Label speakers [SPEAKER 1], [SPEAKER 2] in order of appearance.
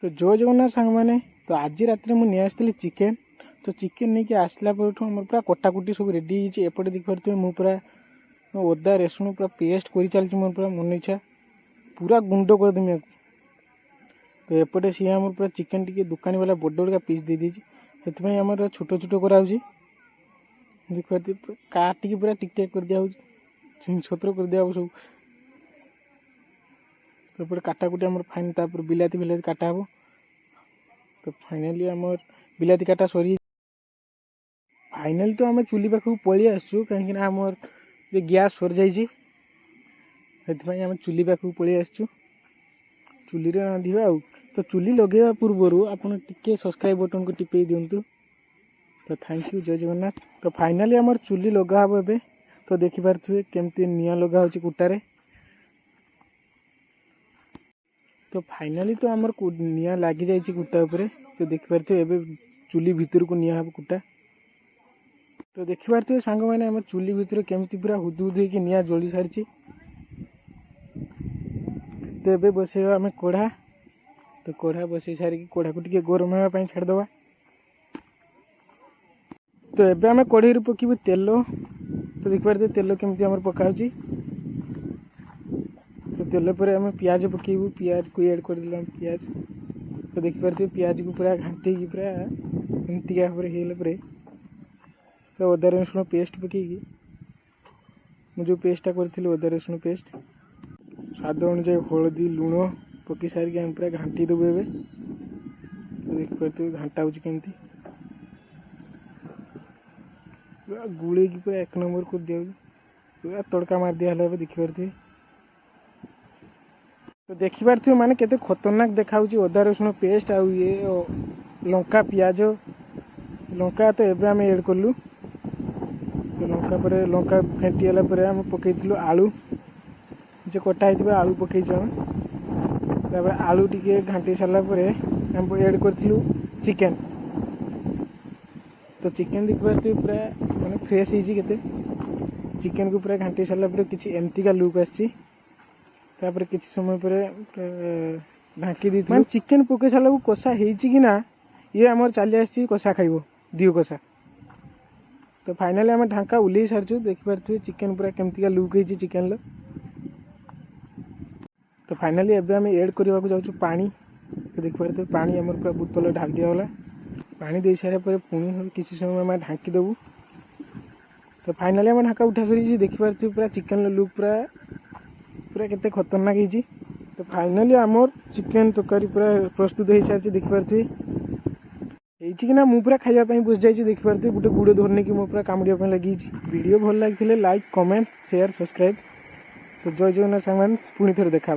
[SPEAKER 1] तो जय जगन्नाथ सांग मैंने तो आज रात मुझे आसती चिकेन तो चिकेन नहीं आसला पर मोर पूरा कटाकुटी सब रेडी एपटे देखिए मुझे पूरा अदा रसुण पूरा पेस्ट कर चलती मोर पूरा मन इच्छा पूरा गुंड करदेमी तो एपटे सी आम पूरा चिकेन टी दुकानी वाला बड़ बड़ा पीस दे दी से आम छोट छोट कराऊँ देखिए काटिकी पूरा टिक टाक कर दिया छत्र कर दिया सब तो एपटे काटाकुटी आम फाइन तापर बिलाती बिलाती काटा हे तो फाइनाली आम बिलाती काटा सरी फाइनाली तो आम चुली पाखक पलि आसु कहीं आमर गैस सर जाइए आम चुली पाखक पलि आसु चुली रांधा आउ तो चुली लगे पूर्वर आपड़ टे सब्सक्राइब बटन को टिपे दिंतु तो थैंक यू जय जगन्नाथ। तो फाइनाली आमर चुली लगा हे एबे तो देखिपे केमती निआ लगा हो कुटारे तो फाइनाली तो आमर निआ लगी जाइए कुटा उपरे तो देखिपे एबे चुली भितर को निआ हे कुटा तो देखिपे सांग मैंने आम चुली भितर केमती पूरा हुदु हुदु होकर निआ जली सारी तो एबे बसैबा आम कढ़ा तो कढ़ा बसई सारिकी कढ़ा को टे गरम होगापी छाड़दे तो एबे आम कढ़ई पकेबू तेल तो देखिपे तेल केमती आम पकाऊ तो तेल पर आम पियाज पकेबू पियाज को ऐड करदे पियाज तो देखिपे पियाज को पूरा घाटी पूरा एमती भाव तो अदा रसुण पेस्ट पकईकी मुझे पेस्टा करी अदा रसुण पेस्ट स्वाद अनुजाई हलदी लुण पकई सारिक आम पूरा घाटी देबू ए तो देखिपे घाटा हो पूरा गुड़े की पूरा एक नंबर कर दिया पूरा तड़का मार दिया देखिपे तो देखिपे माने केते खतरनाक देखा अदा रसुण पेस्ट आ ये लंका पियाज लंका तो एबे आम ऐड कलु तो लंका पर लंका फेंटीगला पर आम पकईलु आलू जो कटा होता आलू पकईचु आम आलू टी घाटी सारा आम ऐड करूँ चिकेन तो चिकेन देखिए पूरा माने फ्रेश होते चिकेन को पूरा घाटी सारा किसी एमती का लुक आपर कि समय पर ढाँकी दी मैं चिकेन पकई सारा कषा कि ना ये आम चली आसी कषा खाइब दियो कषा तो फाइनाली आम ढांका उल्ले सारी देखिपे चिकेन पूरा केमती का लुक होती चिकेन तो फाइनाली एबे आम ऐड करने को जाऊँ पानी तो देखिपे पानी आम पूरा बोतल ढाल दिगला पानी दे सारा पर पुणी किसी समय आम ढाँकी देवु तो फाइनाली आम ढांका उठा सरी देखिपे पूरा चिकेन लुक पूरा पूरा केते खतरनाक होती तो फाइनाली आमर चिकेन तरकारी पूरा प्रस्तुत हो सारी देखिपे कि ना मुझे पूरा खावाई बस जाइए देखिपे गोटे गुड़ धरने की पूरा कामुड़िया लगी वीडियो भल लगी लाइक कमेंट शेयर सब्सक्राइब तो जय जगन्नाथ सांग पुणी थे देखा।